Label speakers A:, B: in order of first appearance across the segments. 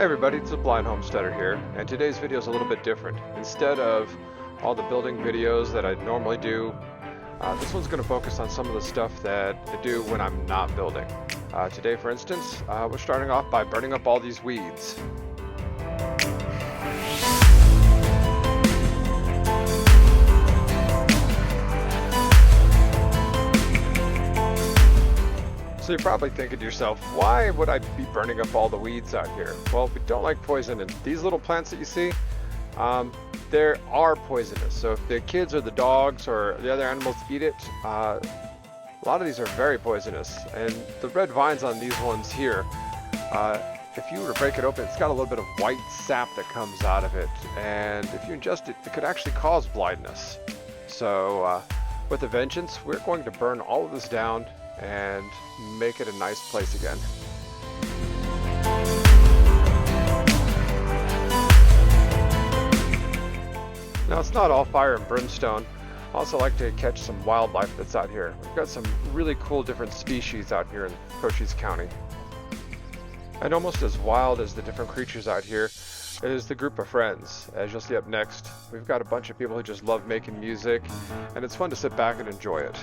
A: everybody, it's the Blind Homesteader here, and today's video is a little bit different. Instead of all the building videos that I normally do, this one's going to focus on some of the stuff that I do when I'm not building. Today, for instance, we're starting off by burning up all these weeds. So you're probably thinking to yourself, why would I be burning up all the weeds out here? Well, we don't like poison, and these little plants that you see, they are poisonous. So if the kids or the dogs or the other animals eat it, a lot of these are very poisonous. And the red vines on these ones here, if you were to break it open, it's got a little bit of white sap that comes out of it. And if you ingest it, it could actually cause blindness. So with a vengeance, we're going to burn all of this down and make it a nice place again. Now, it's not all fire and brimstone. I also like to catch some wildlife that's out here. We've got some really cool different species out here in Cochise County. And almost as wild as the different creatures out here is the group of friends. As you'll see up next, we've got a bunch of people who just love making music, and it's fun to sit back and enjoy it.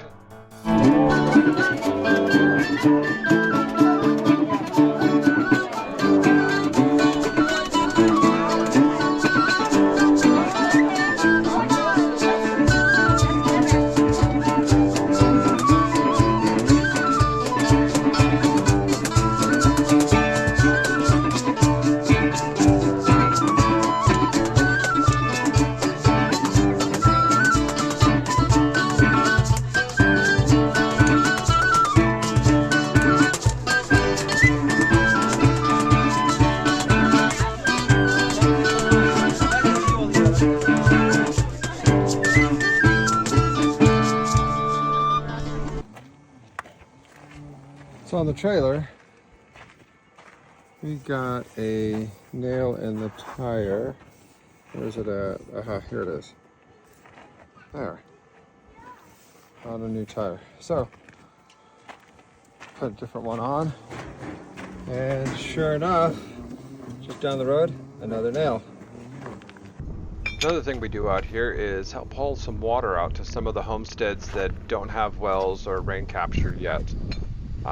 A: So on the trailer, we got a nail in the tire. Where's it at? Aha, here it is. There. On a new tire. So, put a different one on. And sure enough, just down the road, another nail. Another thing we do out here is help haul some water out to some of the homesteads that don't have wells or rain capture yet.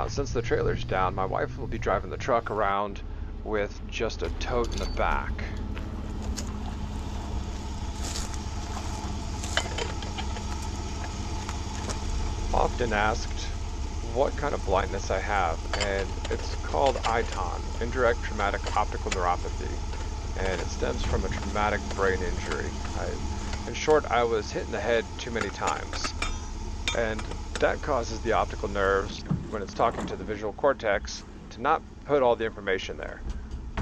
A: Since the trailer's down, my wife will be driving the truck around with just a tote in the back. Often asked what kind of blindness I have, and it's called ITON, indirect traumatic optical neuropathy, and it stems from a traumatic brain injury. In short, I was hit in the head too many times, and that causes the optical nerves, when it's talking to the visual cortex, to not put all the information there.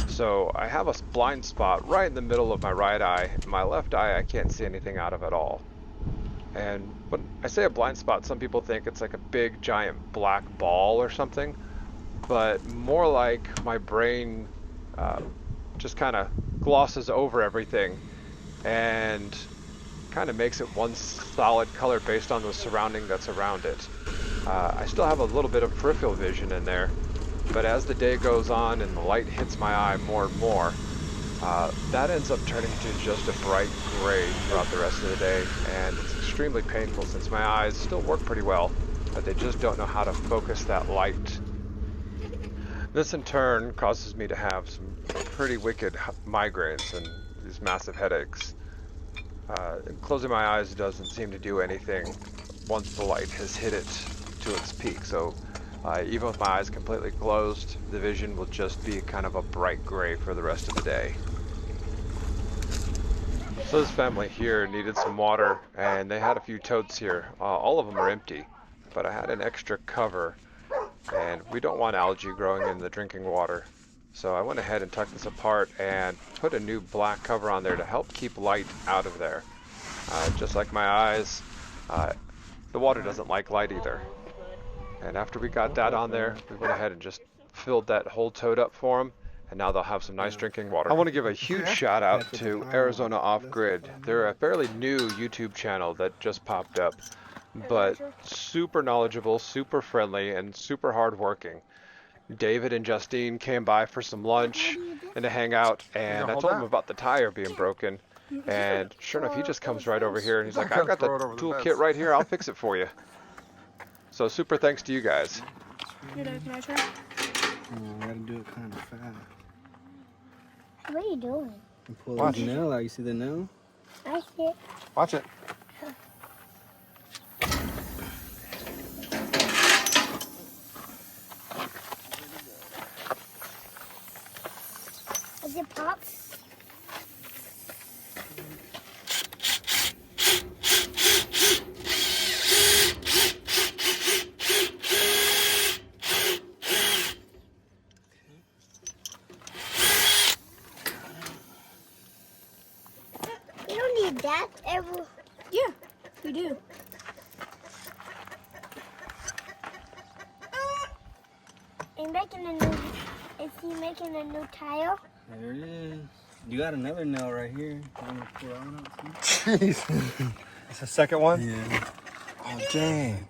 A: So I have a blind spot right in the middle of my right eye. My left eye I can't see anything out of at all. And when I say a blind spot, some people think it's like a big giant black ball or something, but more like my brain just kind of glosses over everything and kind of makes it one solid color based on the surrounding that's around it. I still have a little bit of peripheral vision in there, but as the day goes on and the light hits my eye more and more, that ends up turning to just a bright gray throughout the rest of the day, and it's extremely painful since my eyes still work pretty well, but they just don't know how to focus that light. This in turn causes me to have some pretty wicked migraines and these massive headaches. Closing my eyes doesn't seem to do anything once the light has hit it to its peak, so even with my eyes completely closed, the vision will just be kind of a bright gray for the rest of the day. So this family here needed some water, and they had a few totes here. All of them are empty, but I had an extra cover, and we don't want algae growing in the drinking water. So I went ahead and tucked this apart and put a new black cover on there to help keep light out of there. Just like my eyes, the water doesn't like light either. And after we got that on there, we went ahead and just filled that whole tote up for them, and now they'll have some nice drinking water. I want to give a huge shout out to Arizona Off Grid. They're a fairly new YouTube channel that just popped up, but super knowledgeable, super friendly, and super hardworking. David and Justine came by for some lunch, and to hang out, and I told him about the tire being broken, and sure enough, he just comes right over here, and he's like, I got the toolkit right here, I'll fix it for you. So super thanks to you guys.
B: Here, Dad, can I try?
C: I gotta do it kind of fast.
B: What are you doing?
C: I'm pulling the nail out. You see the nail?
B: I see it.
D: Watch it.
B: Is it pop? We don't need that ever. Yeah, we do. Is he making a new tile?
C: There it is. You got another nail right here. You want to pull that one out?
D: Jeez. It's the second one?
C: Yeah.
D: Oh, dang.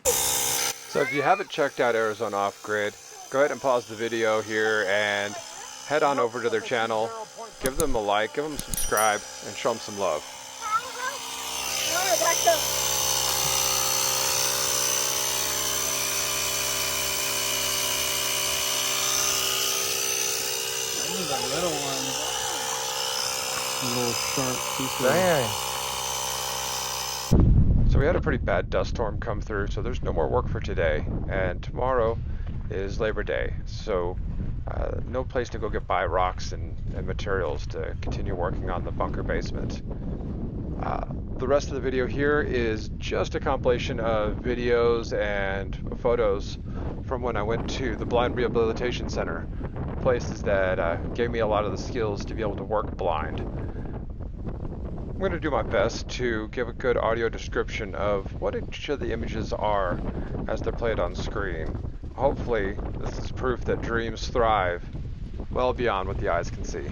A: So if you haven't checked out Arizona Off Grid, go ahead and pause the video here and head on over to their channel. Give them a like, give them a subscribe, and show them some love.
C: This is a little one. A little sharp piece of...
D: Dang.
A: So we had a pretty bad dust storm come through, so there's no more work for today. And tomorrow is Labor Day, so no place to go get buy rocks and materials to continue working on the bunker basement. The rest of the video here is just a compilation of videos and photos from when I went to the Blind Rehabilitation Center, places that gave me a lot of the skills to be able to work blind. I'm going to do my best to give a good audio description of what each of the images are as they're played on screen. Hopefully, this is proof that dreams thrive well beyond what the eyes can see.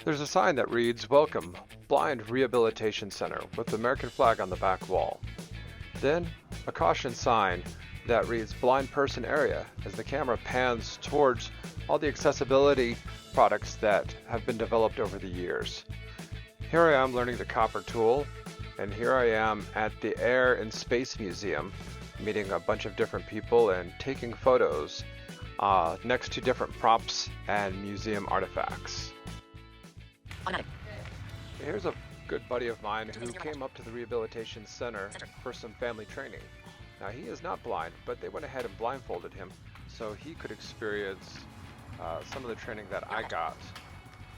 A: There's a sign that reads, "Welcome, Blind Rehabilitation Center," with the American flag on the back wall. Then, a caution sign that reads, "Blind Person Area," as the camera pans towards all the accessibility products that have been developed over the years. Here I am learning the copper tool, and here I am at the Air and Space Museum, meeting a bunch of different people and taking photos next to different props and museum artifacts. Here's a good buddy of mine who came up to the rehabilitation center for some family training. Now he is not blind, but they went ahead and blindfolded him so he could experience some of the training that I got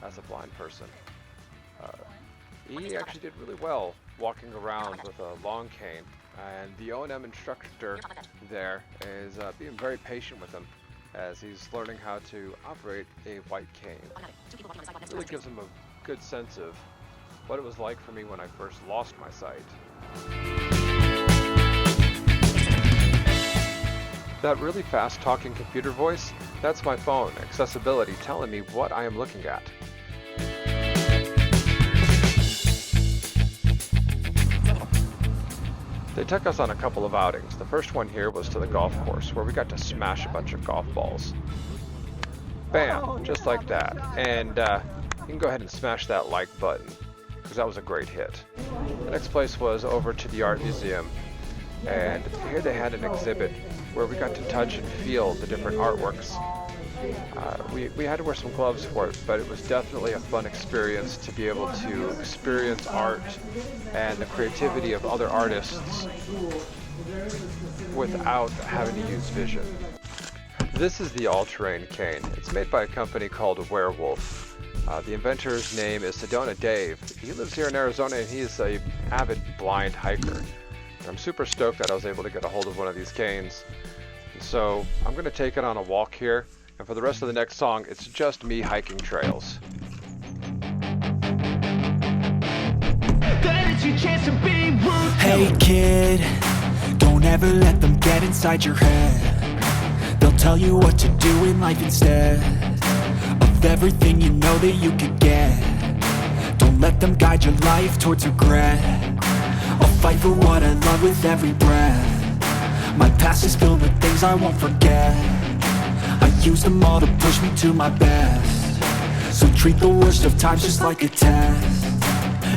A: as a blind person. He actually did really well walking around with a long cane, and the O&M instructor there is being very patient with him as he's learning how to operate a white cane. It really gives him a good sense of what it was like for me when I first lost my sight. That really fast talking computer voice, that's my phone, Accessibility, telling me what I am looking at. They took us on a couple of outings. The first one here was to the golf course, where we got to smash a bunch of golf balls. Bam, just like that. And you can go ahead and smash that like button, because that was a great hit. The next place was over to the art museum, and here they had an exhibit where we got to touch and feel the different artworks. We had to wear some gloves for it, but it was definitely a fun experience to be able to experience art and the creativity of other artists without having to use vision. This is the all-terrain cane. It's made by a company called Werewolf. The inventor's name is Sedona Dave. He lives here in Arizona, and he is an avid blind hiker. And I'm super stoked that I was able to get a hold of one of these canes. So I'm going to take it on a walk here, and for the rest of the next song, it's just me hiking trails.
E: Hey kid, don't ever let them get inside your head. They'll tell you what to do in life instead of everything you know that you could get. Don't let them guide your life towards regret. I'll fight for what I love with every breath. My past is filled with things I won't forget. I use them all to push me to my best. So treat the worst of times just like a test.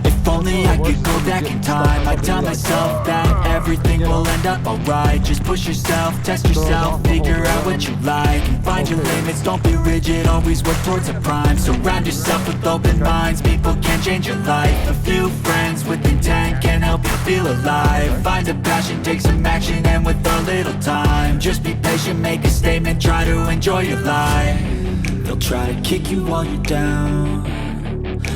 E: If only I could go back in time, I'd tell myself that everything will end up alright. Just push yourself, test yourself, figure out what you like, and find your limits, don't be rigid, always work towards a prime. Surround yourself with open minds, people can change your life. A few friends with intent can help you feel alive. Find a passion, take some action, and with a little time, just be patient, make a statement, try to enjoy your life. They'll try to kick you while you're down,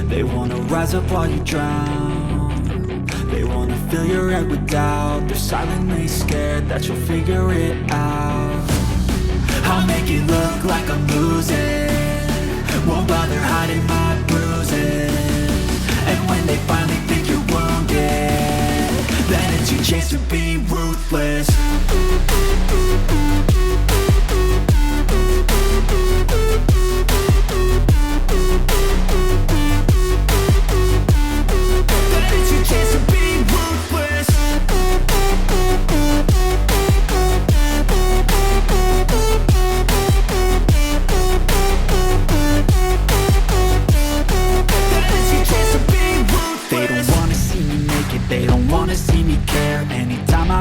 E: they wanna rise up while you drown. They wanna fill your head with doubt. They're silently scared that you'll figure it out. I'll make it look like I'm losing, won't bother hiding my bruises. And when they finally think you're wounded, then it's your chance to be ruthless.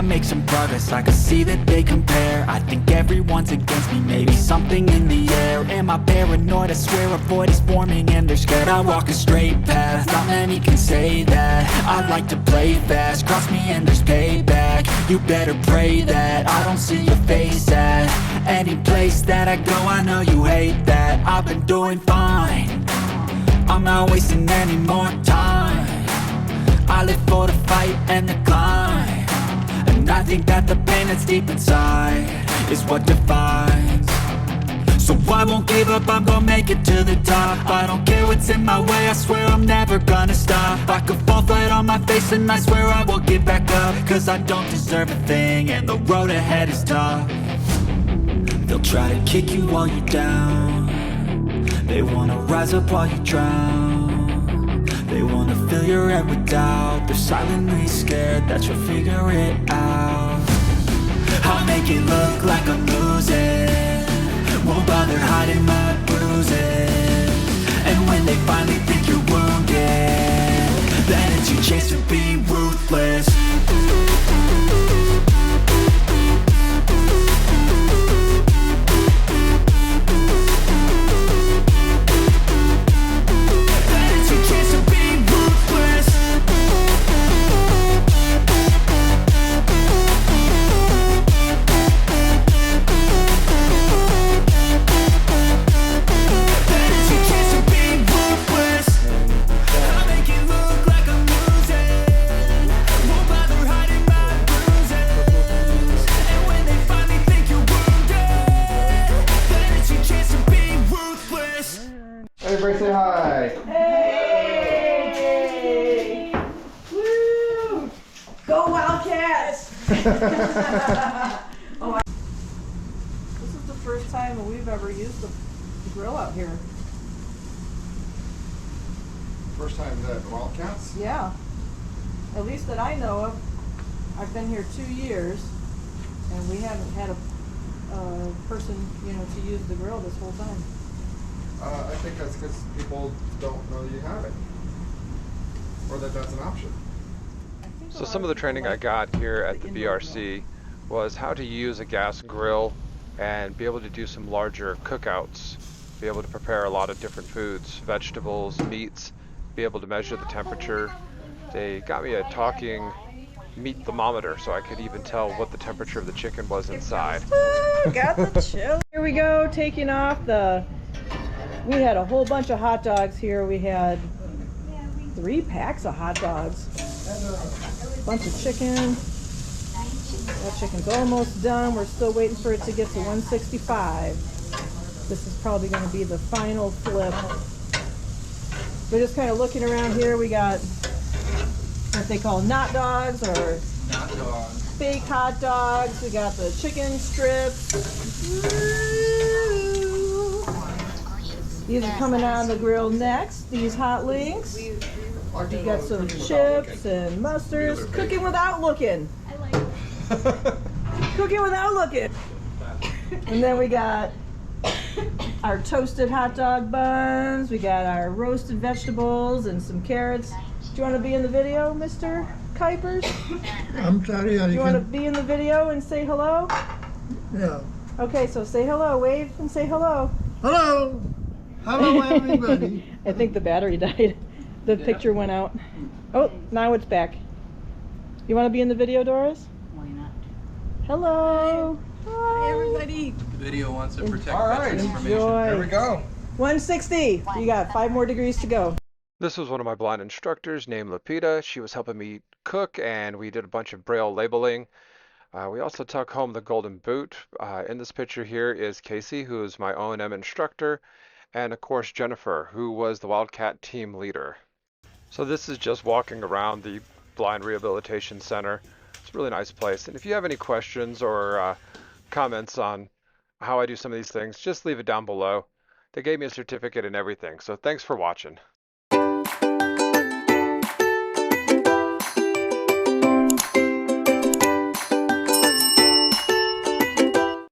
E: Make some progress, I can see that they compare. I think everyone's against me, maybe something in the air. Am I paranoid? I swear a void is forming and they're scared. I walk a straight path, not many can say that. I like to play fast, cross me and there's payback. You better pray that I don't see your face at any place that I go. I know you hate that. I've been doing fine, I'm not wasting any more time. I live for the fight and the climb, and I think that the pain that's deep inside is what defines. So I won't give up, I'm gonna make it to the top. I don't care what's in my way, I swear I'm never gonna stop. I could fall flat on my face and I swear I will get back up, cause I don't deserve a thing and the road ahead is tough. They'll try to kick you while you're down, they wanna rise up while you drown. They wanna fill your head with doubt. They're silently scared that you'll figure it out. I'll make it look like I'm losing, won't bother hiding my bruises. And when they finally think you're wounded, then it's your chance to be ruthless.
D: Everybody say hi.
F: Hey! Woo! Go Wildcats! This is the first time we've ever used the grill out here.
D: First time the Wildcats?
F: Yeah. At least that I know of. I've been here 2 years and we haven't had a person, to use the grill this whole time.
D: I think that's because people don't know you have it, or that that's an option.
A: So some of the training I got here at the BRC was how to use a gas grill and be able to do some larger cookouts, be able to prepare a lot of different foods, vegetables, meats, be able to measure the temperature. They got me a talking meat thermometer so I could even tell what the temperature of the chicken was inside.
F: Got the chill. Here we go, taking off we had a whole bunch of hot dogs here. We had 3 packs of hot dogs, a bunch of chicken. That chicken's almost done. We're still waiting for it to get to 165. This is probably going to be the final flip. We're just kind of looking around here. We got what they call knot dogs or fake hot dogs. We got the chicken strips. These are coming on the grill next, these hot links. We've got some chips and mustards. Cooking without looking. Cooking without looking. And then we got our toasted hot dog buns. We got our roasted vegetables and some carrots. Do you want to be in the video, Mr. Kuipers?
G: I'm sorry,
F: Do you want to be in the video and say hello?
G: Yeah.
F: Okay, so say hello. Wave and say hello.
G: Hello! Hello, everybody.
F: I think the battery died. The picture went out. Oh, now it's back. You want to be in the video, Doris?
H: Why not?
F: Hello. Hi, everybody.
C: The video wants to protect
D: All right.
C: veteran information.
F: Enjoy.
D: Here we go.
F: 160. You got 5 more degrees to go.
A: This was one of my blind instructors named Lapita. She was helping me cook, and we did a bunch of braille labeling. We also took home the golden boot. In this picture here is Casey, who is my O&M instructor, and of course Jennifer, who was the Wildcat team leader. So this is just walking around the Blind Rehabilitation Center. It's a really nice place, and if you have any questions or comments on how I do some of these things, just leave it down below. They gave me a certificate and everything, so thanks for watching.